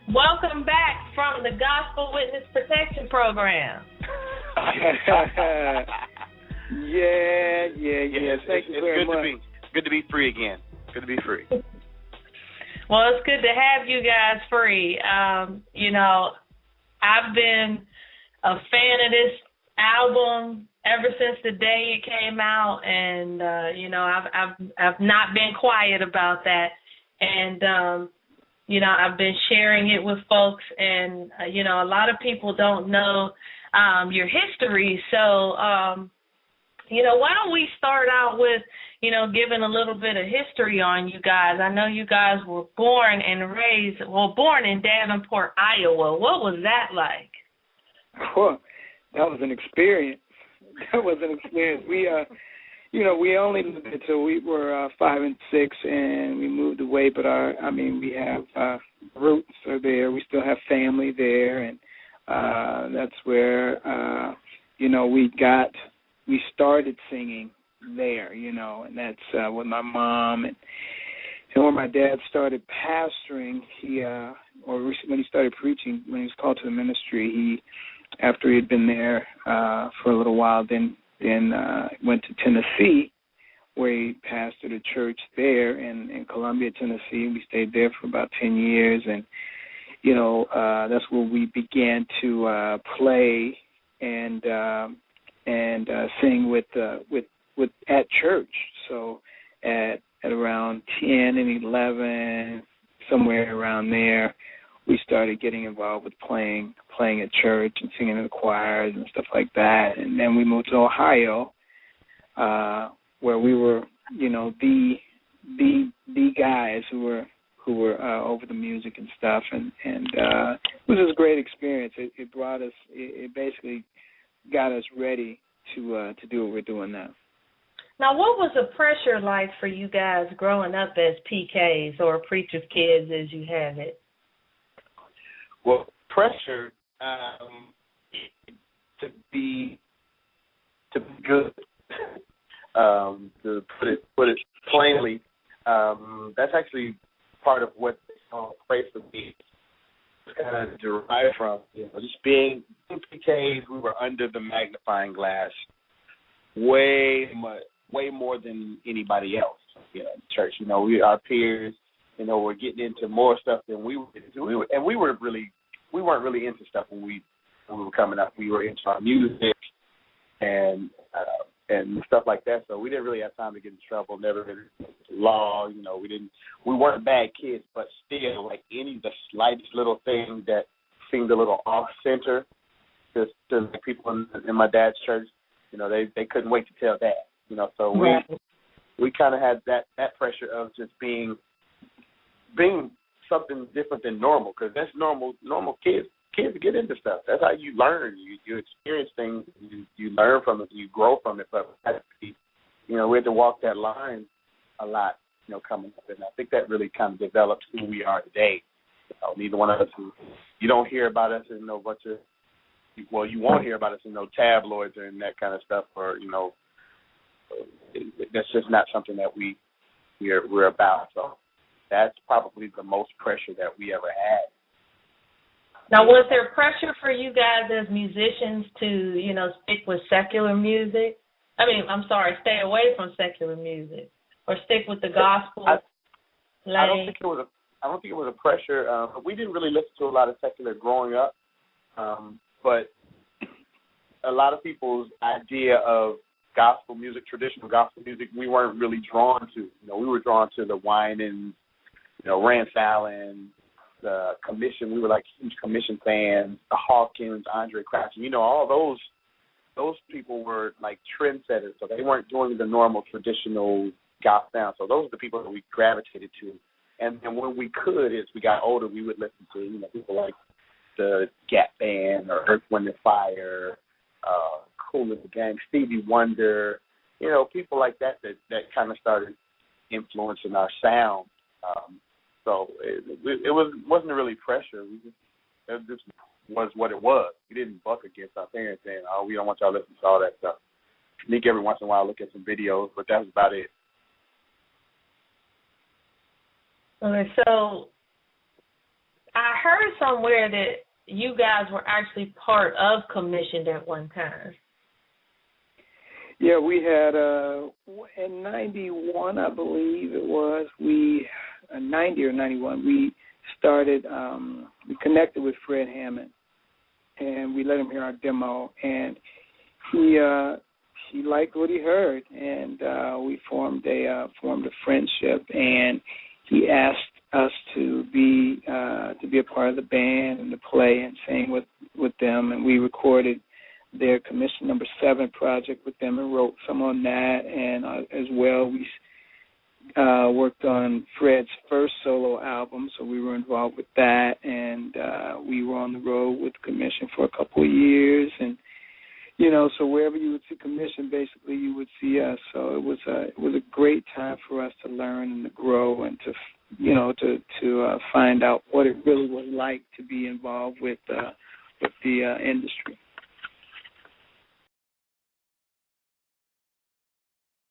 Welcome back from the Gospel Witness Protection Program. Yeah. Thank you very much. Good to be free again. Good to be free. Well, it's good to have you guys free. I've been a fan of this album ever since the day it came out, and I've not been quiet about that. And I've been sharing it with folks, and a lot of people don't know your history. So why don't we start out with giving a little bit of history on you guys. I know you guys were born in Davenport, Iowa. What was that like? Well, that was an experience. We only lived until we were 5 and 6, and we moved away. But we have roots are there. We still have family there, and that's where we started singing there, and that's with my mom. And when my dad started pastoring, when he started preaching, when he was called to the ministry, after he had been there for a little while, then went to Tennessee, where he pastored a church there in Columbia, Tennessee. We stayed there for about 10 years, and that's where we began to play and sing with at church. So at around 10 and 11, somewhere around there, we started getting involved with playing at church and singing in the choirs and stuff like that. And then we moved to Ohio, where we were, the guys who were over the music and stuff. And it was just a great experience. It brought us. It basically got us ready to do what we're doing now. Now, what was the pressure like for you guys growing up as PKs or preacher's kids, as you have it? Well, pressure to be good, to put it plainly, that's actually part of what Pray For Me is kind of derived from. Just being PKs, we were under the magnifying glass way more than anybody else. In church, our peers, were getting into more stuff than we were into. We weren't really into stuff when we were coming up. We were into our music and stuff like that. So we didn't really have time to get in trouble. Never been into law. We weren't bad kids, but still, like the slightest little thing that seemed a little off center, just the people in my dad's church, they couldn't wait to tell dad. So we kind of had that pressure of just being something different than normal, because that's normal kids get into stuff. That's how you learn. You experience things, you learn from it, you grow from it. But we had to walk that line a lot, coming up, and I think that really kind of developed who we are today. Neither one of us, you don't hear about us in no bunch of, well, you won't hear about us in no tabloids and that kind of stuff, or that's just not something that we're about. So that's probably the most pressure that we ever had. Now, was there pressure for you guys as musicians to, stick with secular music? Stay away from secular music, or stick with the gospel? I don't think it was a pressure. We didn't really listen to a lot of secular growing up, but a lot of people's idea of gospel music, traditional gospel music, we weren't really drawn to. We were drawn to the Winans, Rance Allen, the Commission. We were like huge Commission fans, the Hawkins, Andre Crouch. All those people were like trendsetters, so they weren't doing the normal traditional gospel sound. So those are the people that we gravitated to. And when we could, as we got older, we would listen to people like the Gap Band or Earth, Wind and Fire, Kool and the Gang, Stevie Wonder, people like that kind of started influencing our sound. So it wasn't really pressure. It just was what it was. We didn't buck against our parents saying, "Oh, we don't want y'all to listen to all that stuff." Sneak every once in a while, look at some videos, but that's about it. Okay, so I heard somewhere that you guys were actually part of Commissioned at one time. Yeah, we had in '91, I believe it was. 90 or '91. We started. We connected with Fred Hammond, and we let him hear our demo, and he liked what he heard, and we formed a friendship, and he asked us to be a part of the band and to play and sing with them, and we recorded their Commission number 7 project with them and wrote some on that, and as well we worked on Fred's first solo album, so we were involved with that, and we were on the road with Commission for a couple of years, and so wherever you would see Commission, basically you would see us. So it was a great time for us to learn and to grow and to find out what it really was like to be involved with the industry.